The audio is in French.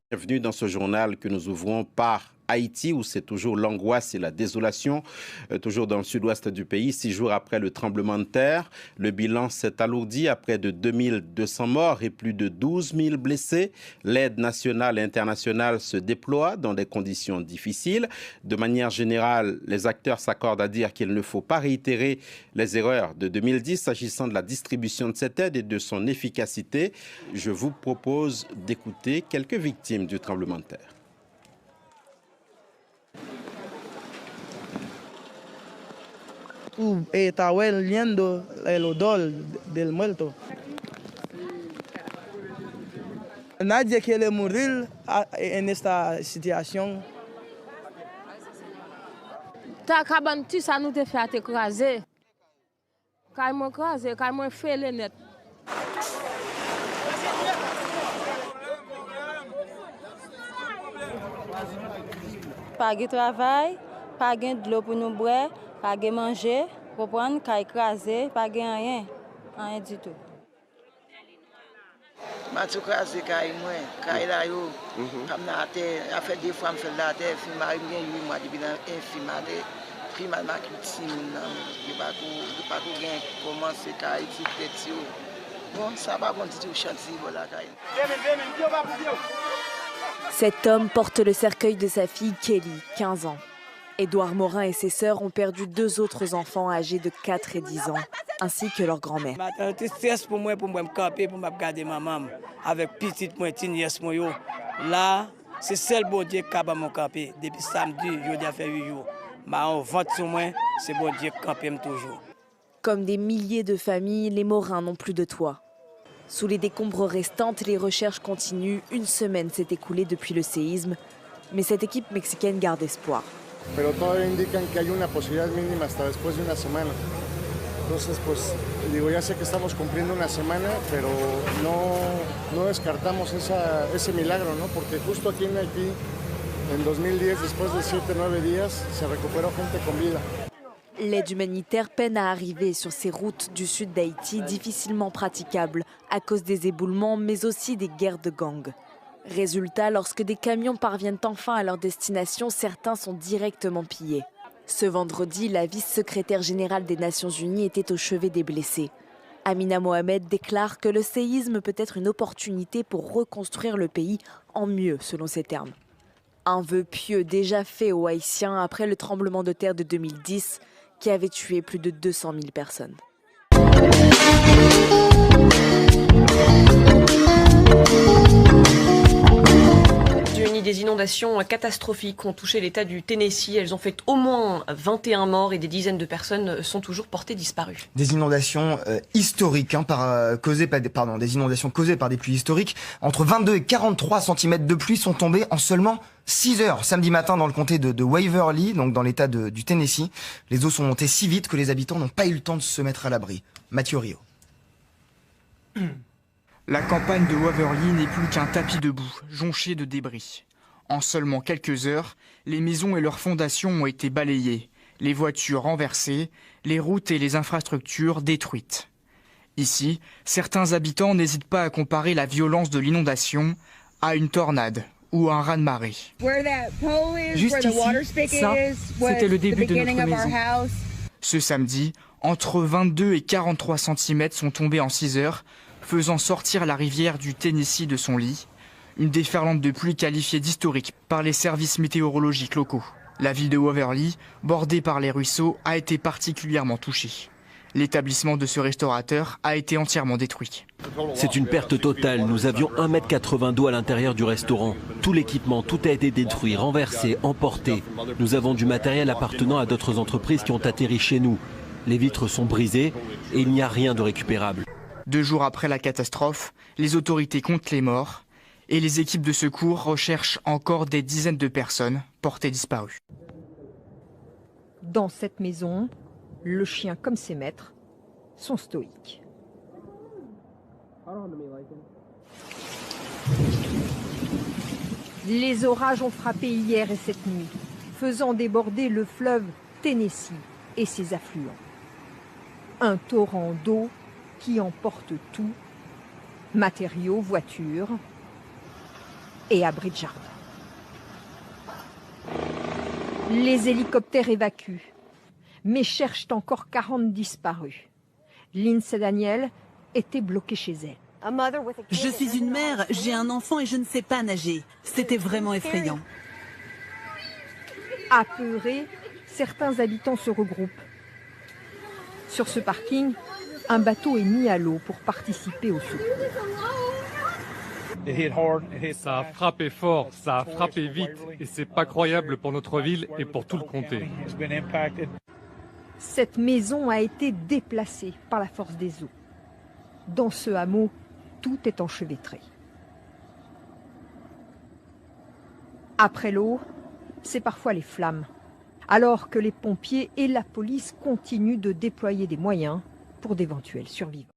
Bienvenue dans ce journal que nous ouvrons par Haïti, où c'est toujours l'angoisse et la désolation, toujours dans le sud-ouest du pays. 6 jours après le tremblement de terre, le bilan s'est alourdi à près de 2200 morts et plus de 12 000 blessés. L'aide nationale et internationale se déploie dans des conditions difficiles. De manière générale, les acteurs s'accordent à dire qu'il ne faut pas réitérer les erreurs de 2010 s'agissant de la distribution de cette aide et de son efficacité. Je vous propose d'écouter quelques victimes du tremblement de terre. Estaba oliendo el odor del muerto. Nadie quiere morir en esta situación. Ta kabanti ça nous te fait écraser. Quand moi écraser, quand moi fait les net. Pas de travail, pas de l'eau pour nous boire. Pas de manger, pour prendre, qu'à écraser, pas de rien, rien du tout. Je suis écrasé, quand il a eu, a fait des fois, je fais la terre, je suis 8 mois depuis l'infirmité, puis je suis je ne sais pas comment c'est Haïti, petit. Bon, ça va continuer à chanter, voilà. Cet homme porte le cercueil de sa fille Kelly, 15 ans. Édouard Morin et ses sœurs ont perdu 2 autres enfants âgés de 4 et 10 ans, ainsi que leur grand-mère. C'est stress pour moi me camper, pour me garder ma maman, avec petite moi, nièce moi. Là, c'est seul bon Dieu qui a mon camper. Depuis samedi, je dois faire 8 jours. Mais on vote sur moi, c'est bon Dieu qui campe toujours. Comme des milliers de familles, les Morins n'ont plus de toit. Sous les décombres restantes, les recherches continuent. Une semaine s'est écoulée depuis le séisme, mais cette équipe mexicaine garde espoir. Pero todavía indican que hay una posibilidad mínima hasta después de una semana. Entonces, pues, digo, ya sé que estamos cumpliendo una semana, pero no descartamos ese milagro, ¿no? Porque justo aquí en Haití, en 2010, después de 7-9 días, se recuperó gente con vida. L'aide humanitaire peine à arriver sur ces routes du sud d'Haïti, difficilement praticables à cause des éboulements, mais aussi des guerres de gangs. Résultat, lorsque des camions parviennent enfin à leur destination, certains sont directement pillés. Ce vendredi, la vice-secrétaire générale des Nations Unies était au chevet des blessés. Amina Mohamed déclare que le séisme peut être une opportunité pour reconstruire le pays en mieux, selon ses termes. Un vœu pieux déjà fait aux Haïtiens après le tremblement de terre de 2010 qui avait tué plus de 200 000 personnes. Des inondations catastrophiques ont touché l'État du Tennessee. Elles ont fait au moins 21 morts et des dizaines de personnes sont toujours portées disparues. Des inondations historiques, des inondations causées par des pluies historiques. Entre 22 et 43 cm de pluie sont tombés en seulement 6 heures samedi matin dans le comté de Waverly, donc dans l'État du Tennessee. Les eaux sont montées si vite que les habitants n'ont pas eu le temps de se mettre à l'abri. Mathieu Rio. La campagne de Waverly n'est plus qu'un tapis de boue, jonché de débris. En seulement quelques heures, les maisons et leurs fondations ont été balayées, les voitures renversées, les routes et les infrastructures détruites. Ici, certains habitants n'hésitent pas à comparer la violence de l'inondation à une tornade ou à un raz-de-marée. Juste ici, ça, c'était le début de notre maison. Ce samedi, entre 22 et 43 cm sont tombés en 6 heures, faisant sortir la rivière du Tennessee de son lit. Une déferlante de pluie qualifiée d'historique par les services météorologiques locaux. La ville de Waverly, bordée par les ruisseaux, a été particulièrement touchée. L'établissement de ce restaurateur a été entièrement détruit. C'est une perte totale. Nous avions 1,80 m d'eau à l'intérieur du restaurant. Tout l'équipement, tout a été détruit, renversé, emporté. Nous avons du matériel appartenant à d'autres entreprises qui ont atterri chez nous. Les vitres sont brisées et il n'y a rien de récupérable. 2 jours après la catastrophe, les autorités comptent les morts. Et les équipes de secours recherchent encore des dizaines de personnes portées disparues. Dans cette maison, le chien comme ses maîtres sont stoïques. Les orages ont frappé hier et cette nuit, faisant déborder le fleuve Tennessee et ses affluents. Un torrent d'eau qui emporte tout, matériaux, voitures. et abris de jardin. Les hélicoptères évacuent, mais cherchent encore 40 disparus. Lindsay Daniel était bloquée chez elle. Je suis une mère, j'ai un enfant et je ne sais pas nager. C'était vraiment effrayant. Apeurés, certains habitants se regroupent. Sur ce parking, un bateau est mis à l'eau pour participer au secours. Ça a frappé fort, ça a frappé vite et c'est pas croyable pour notre ville et pour tout le comté. Cette maison a été déplacée par la force des eaux. Dans ce hameau, tout est enchevêtré. Après l'eau, c'est parfois les flammes. Alors que les pompiers et la police continuent de déployer des moyens pour d'éventuels survivants.